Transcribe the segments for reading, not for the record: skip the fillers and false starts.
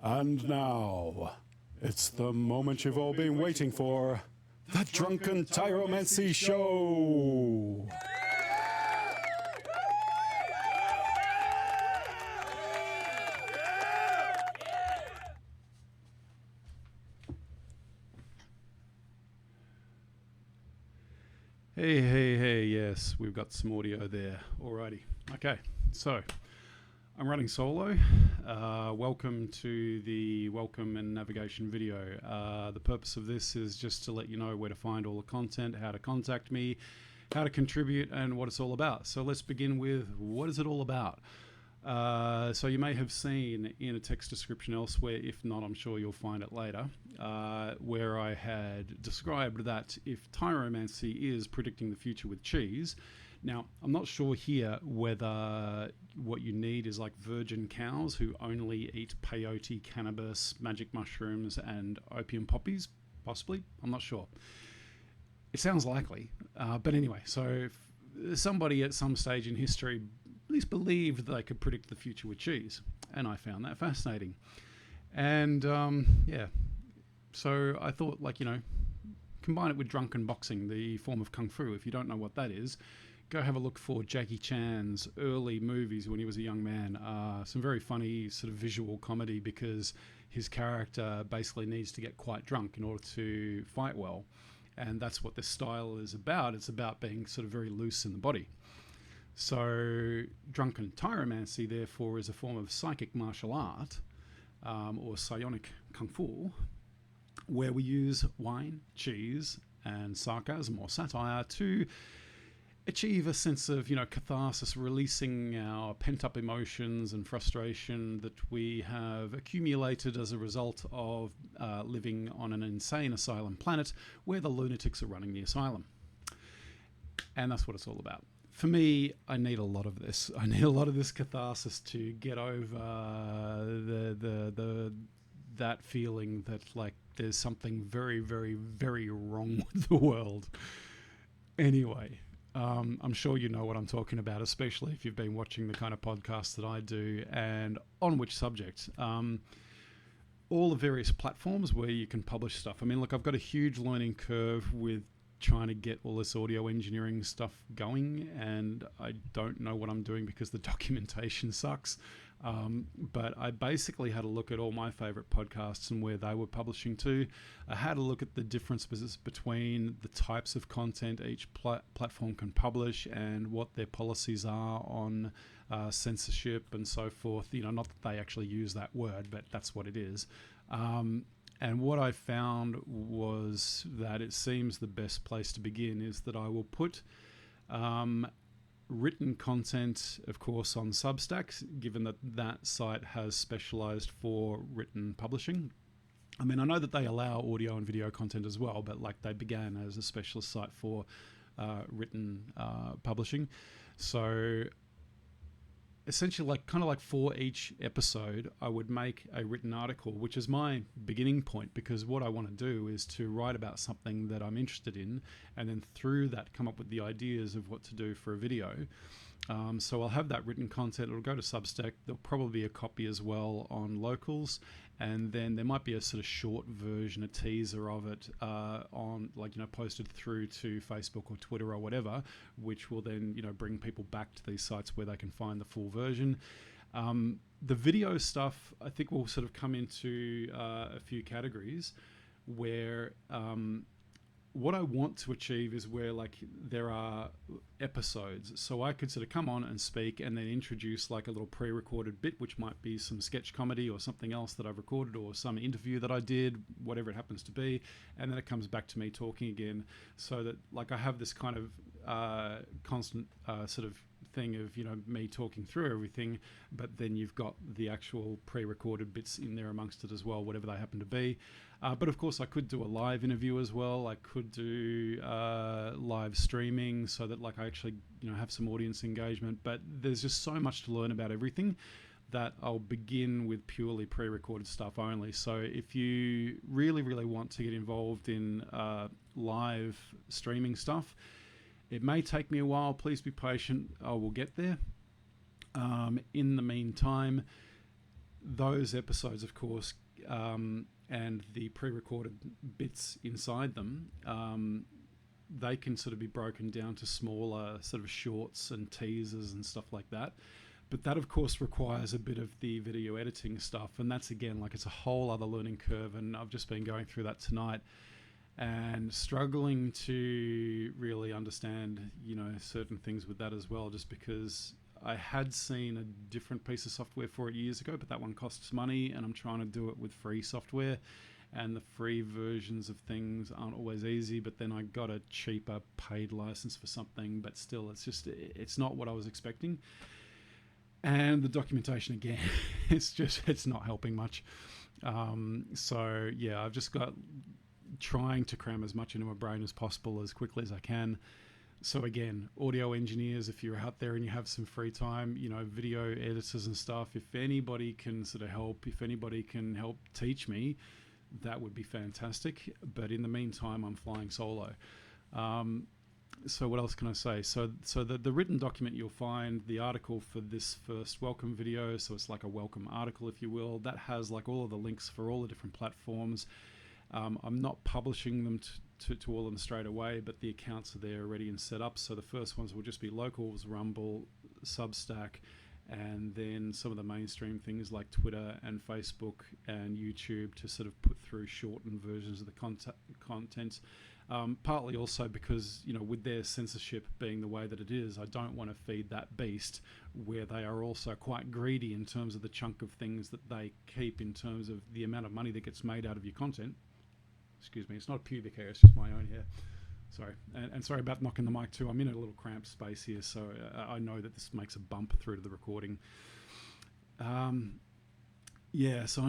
And now, it's the moment you've all been waiting for. The Drunken Tyromancy Show! Hey, yes, we've got some audio there. Alrighty. Okay, so I'm running solo. Welcome to the welcome and navigation video. The purpose of this is just to let you know where to find all the content, how to contact me, how to contribute, and what it's all about. So let's begin with, what is it all about? So you may have seen in a text description elsewhere, if not, I'm sure you'll find it later, where I had described that if tyromancy is predicting the future with cheese. Now, I'm not sure here whether what you need is like virgin cows who only eat peyote, cannabis, magic mushrooms, and opium poppies, possibly. I'm not sure. It sounds likely. But anyway, so if somebody at some stage in history at least believed that they could predict the future with cheese. And I found that fascinating. And yeah, so I thought, like, combine it with drunken boxing, the form of kung fu. If you don't know what that is, go have a look for Jackie Chan's early movies when he was a young man. Some very funny sort of visual comedy because his character basically needs to get quite drunk in order to fight well. And that's what this style is about. It's about being sort of very loose in the body. So drunken tyromancy, therefore, is a form of psychic martial art, or psionic kung fu, where we use wine, cheese, and sarcasm or satire to achieve a sense of, catharsis, releasing our pent-up emotions and frustration that we have accumulated as a result of living on an insane asylum planet where the lunatics are running the asylum. And that's what it's all about. For me, I need a lot of this. I need a lot of this catharsis to get over that feeling that, like, there's something very, very, very wrong with the world. Anyway, I'm sure you know what I'm talking about, especially if you've been watching the kind of podcasts that I do and on which subject. All the various platforms where you can publish stuff. I mean, look, I've got a huge learning curve with trying to get all this audio engineering stuff going, and I don't know what I'm doing because the documentation sucks. But I basically had a look at all my favorite podcasts and where they were publishing to. I had a look at the differences between the types of content each platform can publish and what their policies are on censorship and so forth. Not that they actually use that word, but that's what it is. And what I found was that it seems the best place to begin is that I will put written content, of course, on Substack, given that that site has specialized for written publishing. I mean, I know that they allow audio and video content as well, but like they began as a specialist site for written publishing. So essentially, kind of like for each episode, I would make a written article, which is my beginning point, because what I want to do is to write about something that I'm interested in, and then through that come up with the ideas of what to do for a video. So I'll have that written content. It'll go to Substack. There'll probably be a copy as well on Locals, and then there might be a sort of short version, a teaser of it on, posted through to Facebook or Twitter or whatever, which will then, bring people back to these sites where they can find the full version. The video stuff, I think, will sort of come into a few categories where what I want to achieve is where, like, there are episodes. So I could sort of come on and speak and then introduce like a little pre-recorded bit, which might be some sketch comedy or something else that I've recorded or some interview that I did, whatever it happens to be. And then it comes back to me talking again, so that, like, I have this kind of constant sort of thing of, me talking through everything, but then you've got the actual pre-recorded bits in there amongst it as well, whatever they happen to be. But of course I could do a live interview as well. I could do live streaming so that, like, I actually, have some audience engagement. But there's just so much to learn about everything that I'll begin with purely pre-recorded stuff only. So if you really, really want to get involved in live streaming stuff, it may take me a while. Please be patient. I will get there. In the meantime, those episodes, of course, and the pre-recorded bits inside them, they can sort of be broken down to smaller sort of shorts and teasers and stuff like that. But that, of course, requires a bit of the video editing stuff. And that's, again, like, it's a whole other learning curve. And I've just been going through that tonight and struggling to really understand, certain things with that as well, just because I had seen a different piece of software for it years ago, but that one costs money, and I'm trying to do it with free software. And the free versions of things aren't always easy, but then I got a cheaper paid license for something, but still, it's not what I was expecting. And the documentation, again, it's not helping much. So yeah, I've just got trying to cram as much into my brain as possible as quickly as I can. So again, audio engineers, if you're out there and you have some free time, video editors and stuff, if anybody can sort of help, if anybody can help teach me, that would be fantastic. But in the meantime, I'm flying solo. So what else can I say? So the written document, you'll find the article for this first welcome video. So it's like a welcome article, if you will. That has like all of the links for all the different platforms. I'm not publishing them to all of them straight away, but the accounts are there already and set up. So the first ones will just be Locals, Rumble, Substack, and then some of the mainstream things like Twitter and Facebook and YouTube to sort of put through shortened versions of the content. Partly also because, with their censorship being the way that it is, I don't want to feed that beast where they are also quite greedy in terms of the chunk of things that they keep in terms of the amount of money that gets made out of your content. Excuse me, it's not pubic hair, it's just my own hair. Sorry. And sorry about knocking the mic too. I'm in a little cramped space here, so I know that this makes a bump through to the recording. So I'm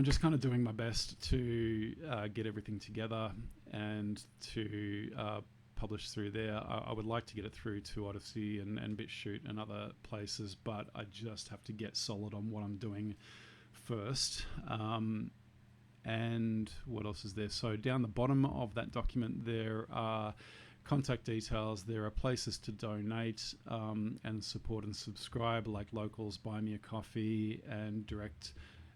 just kind of doing my best to get everything together and to publish through there. I would like to get it through to Odyssey and BitChute and other places, but I just have to get solid on what I'm doing first. And what else is there? So down the bottom of that document, there are contact details. There are places to donate and support and subscribe, like Locals, Buy Me a Coffee, and direct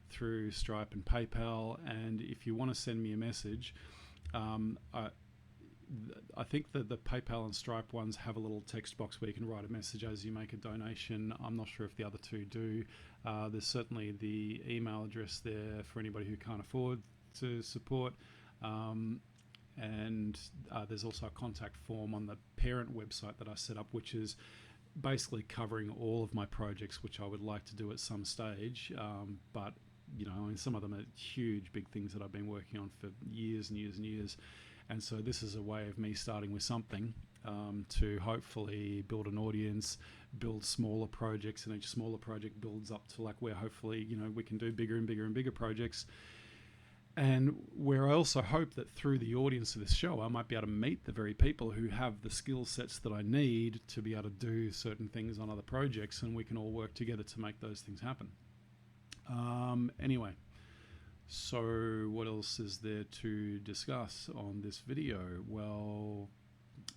through Stripe and PayPal. And if you want to send me a message, I think that the PayPal and Stripe ones have a little text box where you can write a message as you make a donation. I'm not sure if the other two do. There's certainly the email address there for anybody who can't afford to support. And there's also a contact form on the parent website that I set up, which is basically covering all of my projects, which I would like to do at some stage. But, some of them are huge, big things that I've been working on for years and years and years. And so this is a way of me starting with something to hopefully build an audience, build smaller projects, and each smaller project builds up to like where hopefully, we can do bigger and bigger and bigger projects. And where I also hope that through the audience of this show, I might be able to meet the very people who have the skill sets that I need to be able to do certain things on other projects, and we can all work together to make those things happen. Anyway, so what else is there to discuss on this video? Well,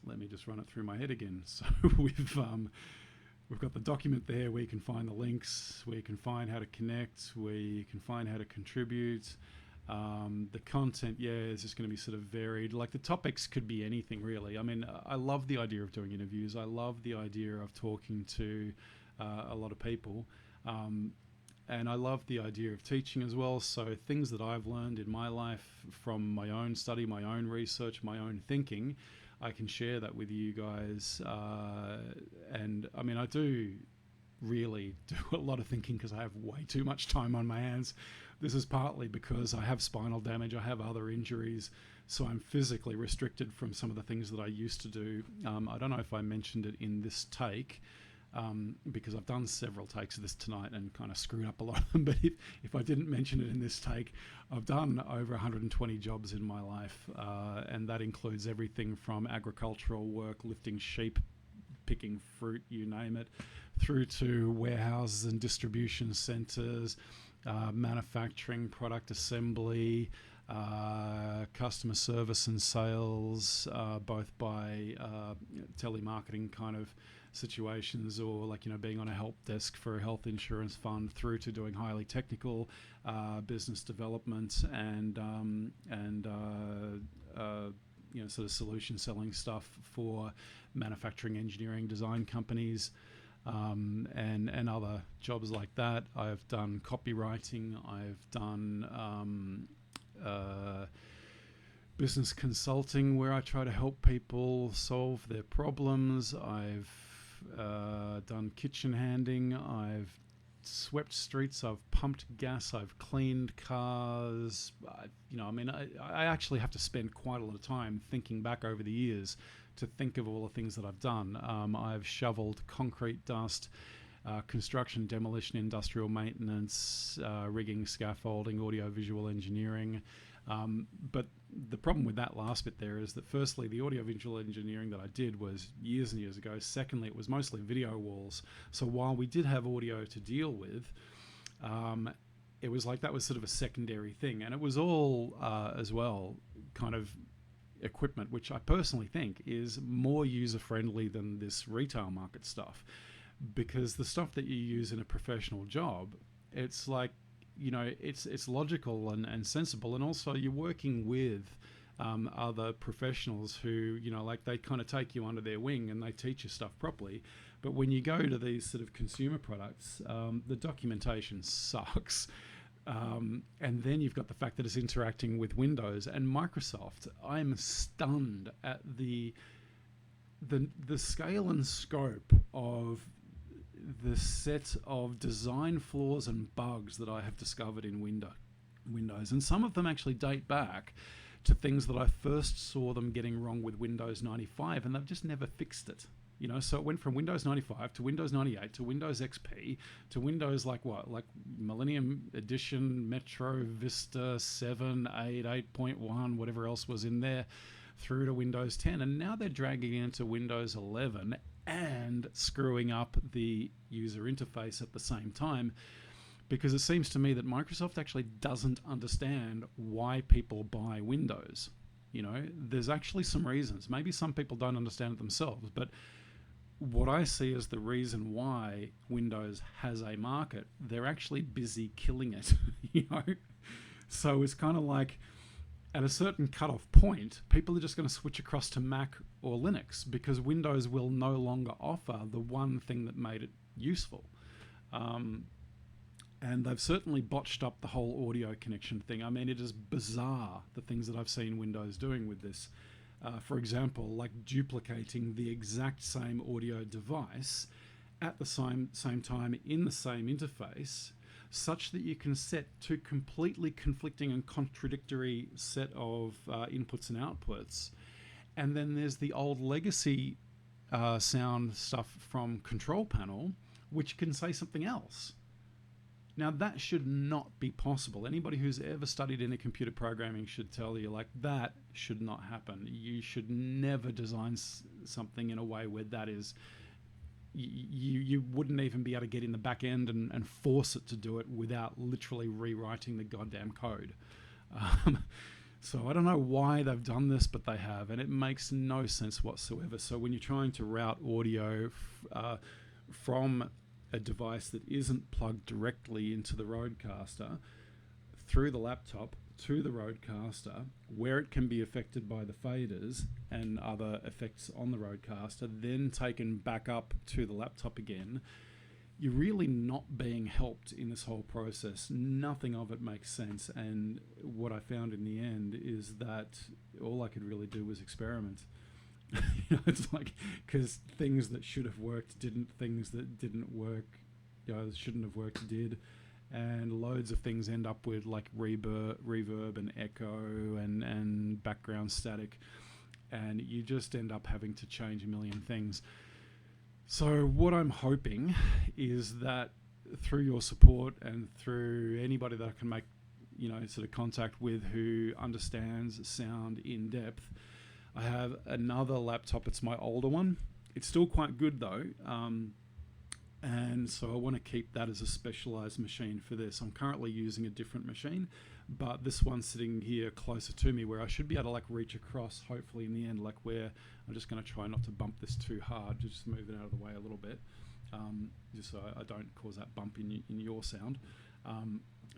let me just run it through my head again. So we've got the document there where you can find the links, where you can find how to connect, where you can find how to contribute. The content, is just going to be sort of varied. Like the topics could be anything really. I mean, I love the idea of doing interviews. I love the idea of talking to a lot of people. And I love the idea of teaching as well. So things that I've learned in my life from my own study, my own research, my own thinking, I can share that with you guys. And I mean, I do really do a lot of thinking because I have way too much time on my hands. This is partly because I have spinal damage, I have other injuries, so I'm physically restricted from some of the things that I used to do. I don't know if I mentioned it in this take, because I've done several takes of this tonight and kind of screwed up a lot of them, but if I didn't mention it in this take, I've done over 120 jobs in my life, and that includes everything from agricultural work, lifting sheep, picking fruit, you name it, through to warehouses and distribution centres, manufacturing, product assembly, customer service and sales, both by telemarketing kind of situations, or like, being on a help desk for a health insurance fund, through to doing highly technical business development and sort of solution selling stuff for manufacturing, engineering, design companies, and other jobs like that. I've done copywriting. I've done business consulting, where I try to help people solve their problems. I've done kitchen handing. I've swept streets. I've pumped gas. I've cleaned cars. I actually have to spend quite a lot of time thinking back over the years to think of all the things that I've done. I've shoveled concrete dust, construction, demolition, industrial maintenance, rigging, scaffolding, audio-visual engineering. But the problem with that last bit there is that, firstly, the audio-visual engineering that I did was years and years ago. Secondly, it was mostly video walls. So while we did have audio to deal with, it was like that was sort of a secondary thing. And it was all, as well, kind of equipment, which I personally think is more user-friendly than this retail market stuff. Because the stuff that you use in a professional job, it's like, it's logical and sensible, and also you're working with other professionals who, they kind of take you under their wing and they teach you stuff properly. But when you go to these sort of consumer products, the documentation sucks. And then you've got the fact that it's interacting with Windows and Microsoft. I'm stunned at the scale and scope of the set of design flaws and bugs that I have discovered in Windows. And some of them actually date back to things that I first saw them getting wrong with Windows 95, and they've just never fixed it. So it went from Windows 95 to Windows 98 to Windows XP to Windows like Millennium Edition, Metro, Vista, 7, 8, 8.1, whatever else was in there, through to Windows 10. And now they're dragging into Windows 11 and screwing up the user interface at the same time, because it seems to me that Microsoft actually doesn't understand why people buy Windows. There's actually some reasons. Maybe some people don't understand it themselves, but what I see as the reason why Windows has a market, they're actually busy killing it. So it's kind of like, at a certain cutoff point, people are just going to switch across to Mac or Linux, because Windows will no longer offer the one thing that made it useful. And they've certainly botched up the whole audio connection thing. I mean, it is bizarre, the things that I've seen Windows doing with this. For example, like duplicating the exact same audio device at the same time in the same interface, such that you can set two completely conflicting and contradictory set of inputs and outputs. And then there's the old legacy sound stuff from Control Panel, which can say something else. Now, that should not be possible. Anybody who's ever studied any computer programming should tell you, that should not happen. You should never design something in a way where that is... You wouldn't even be able to get in the back end and force it to do it without literally rewriting the goddamn code. So I don't know why they've done this, but they have, and it makes no sense whatsoever. So when you're trying to route audio from a device that isn't plugged directly into the Rodecaster through the laptop to the Rodecaster, where it can be affected by the faders and other effects on the Rodecaster, then taken back up to the laptop again, you're really not being helped in this whole process. Nothing of it makes sense. And what I found in the end is that all I could really do was experiment. It's like, because things that should have worked didn't, things that didn't work, shouldn't have worked did. And loads of things end up with like reverb and echo and background static, and you just end up having to change a million things. So what I'm hoping is that through your support and through anybody that I can make, sort of contact with who understands sound in depth, I have another laptop. It's my older one. It's still quite good though. And so I want to keep that as a specialized machine for this. I'm currently using a different machine, but this one's sitting here closer to me where I should be able to like reach across, hopefully in the end, like where I'm just going to try not to bump this too hard, just move it out of the way a little bit, just so I don't cause that bump in your sound.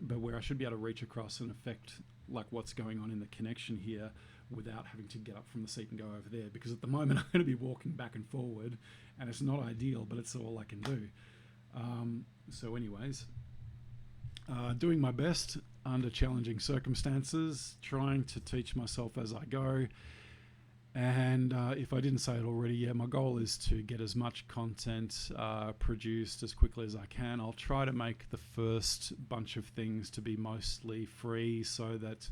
But where I should be able to reach across and affect like what's going on in the connection here without having to get up from the seat and go over there, because at the moment I'm going to be walking back and forward and it's not ideal, but it's all I can do. So anyways, doing my best under challenging circumstances, trying to teach myself as I go. And if I didn't say it already, yeah, my goal is to get as much content produced as quickly as I can. I'll try to make the first bunch of things to be mostly free so that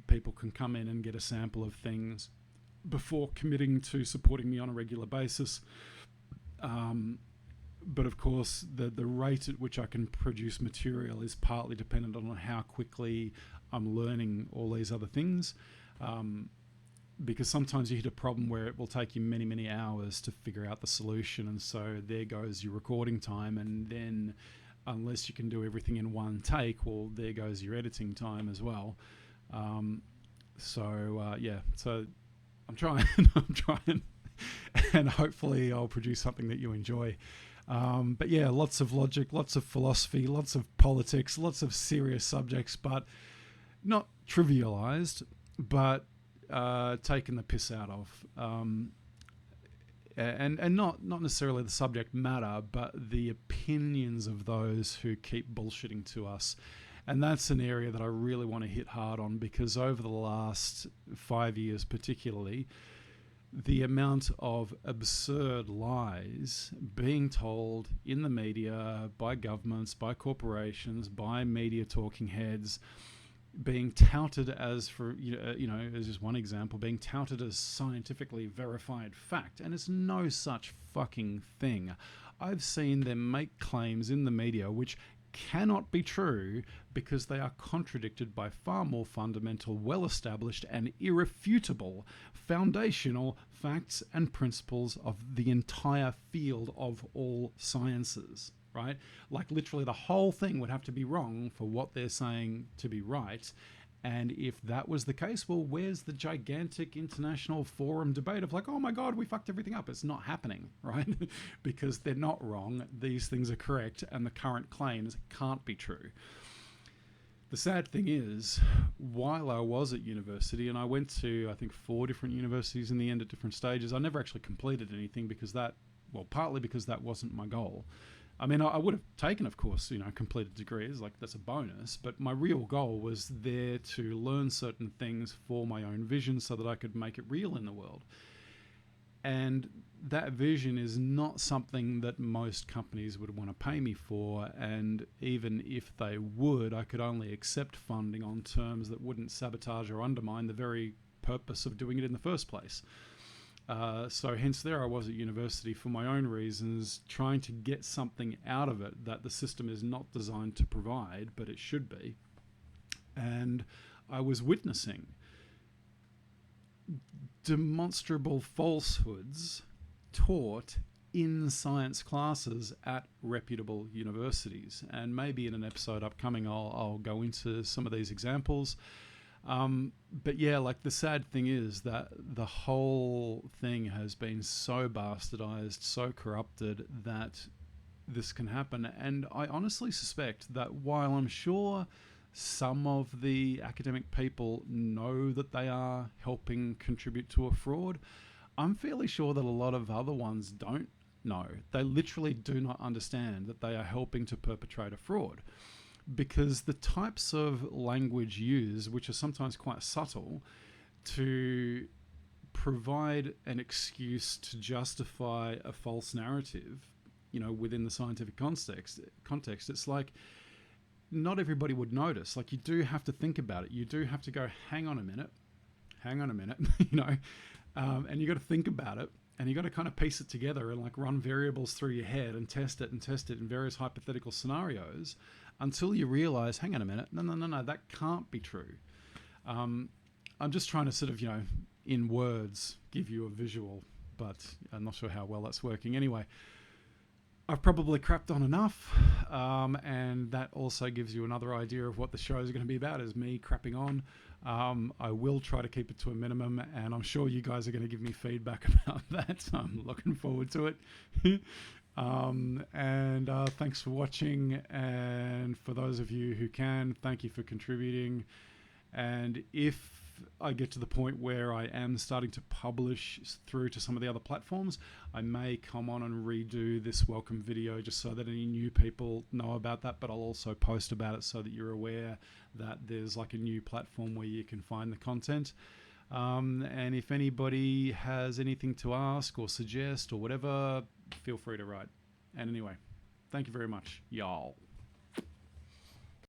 people can come in and get a sample of things before committing to supporting me on a regular basis. But of course, the rate at which I can produce material is partly dependent on how quickly I'm learning all these other things. Because sometimes you hit a problem where it will take you many, many hours to figure out the solution. And so there goes your recording time. And then unless you can do everything in one take, well, there goes your editing time as well. Yeah, so I'm trying, and hopefully I'll produce something that you enjoy. But yeah, lots of logic, lots of philosophy, lots of politics, lots of serious subjects, but not trivialized, but taken the piss out of, and not necessarily the subject matter, but the opinions of those who keep bullshitting to us. And that's an area that I really want to hit hard on, because over the last 5 years particularly, the amount of absurd lies being told in the media by governments, by corporations, by media talking heads, being touted as, for as just one example, being touted as scientifically verified fact, and it's no such fucking thing. I've seen them make claims in the media which cannot be true because they are contradicted by far more fundamental, well-established and irrefutable foundational facts and principles of the entire field of all sciences. Right? Like literally the whole thing would have to be wrong for what they're saying to be right. And if that was the case, well, where's the gigantic international forum debate of like, oh my God, we fucked everything up? It's not happening, right? Because they're not wrong. These things are correct, and the current claims can't be true. The sad thing is, while I was at university, and I went to, I think, 4 different universities in the end at different stages, I never actually completed anything because partly because that wasn't my goal. I mean, I would have taken, of course, completed degrees, like that's a bonus, but my real goal was there to learn certain things for my own vision so that I could make it real in the world. And that vision is not something that most companies would want to pay me for, and even if they would, I could only accept funding on terms that wouldn't sabotage or undermine the very purpose of doing it in the first place. So hence there I was at university for my own reasons, trying to get something out of it that the system is not designed to provide, but it should be. And I was witnessing demonstrable falsehoods taught in science classes at reputable universities. And maybe in an episode upcoming I'll go into some of these examples. But yeah, like the sad thing is that the whole thing has been so bastardized, so corrupted that this can happen. And I honestly suspect that while I'm sure some of the academic people know that they are helping contribute to a fraud, I'm fairly sure that a lot of other ones don't know. They literally do not understand that they are helping to perpetrate a fraud. Because the types of language used, which are sometimes quite subtle, to provide an excuse to justify a false narrative, within the scientific context, it's like not everybody would notice. Like you do have to think about it. You do have to go, hang on a minute, and you got to think about it. And you got to kind of piece it together and like run variables through your head and test it in various hypothetical scenarios until you realize, hang on a minute, no, that can't be true. I'm just trying to sort of, in words, give you a visual, but I'm not sure how well that's working. Anyway, I've probably crapped on enough, and that also gives you another idea of what the show is going to be about, is me crapping on. I will try to keep it to a minimum, and I'm sure you guys are going to give me feedback about that, so I'm looking forward to it. And thanks for watching, and for those of you who can, thank you for contributing. And if I get to the point where I am starting to publish through to some of the other platforms, I may come on and redo this welcome video just so that any new people know about that, but I'll also post about it so that you're aware that there's like a new platform where you can find the content. And if anybody has anything to ask or suggest or whatever, feel free to write. And anyway, thank you very much, y'all.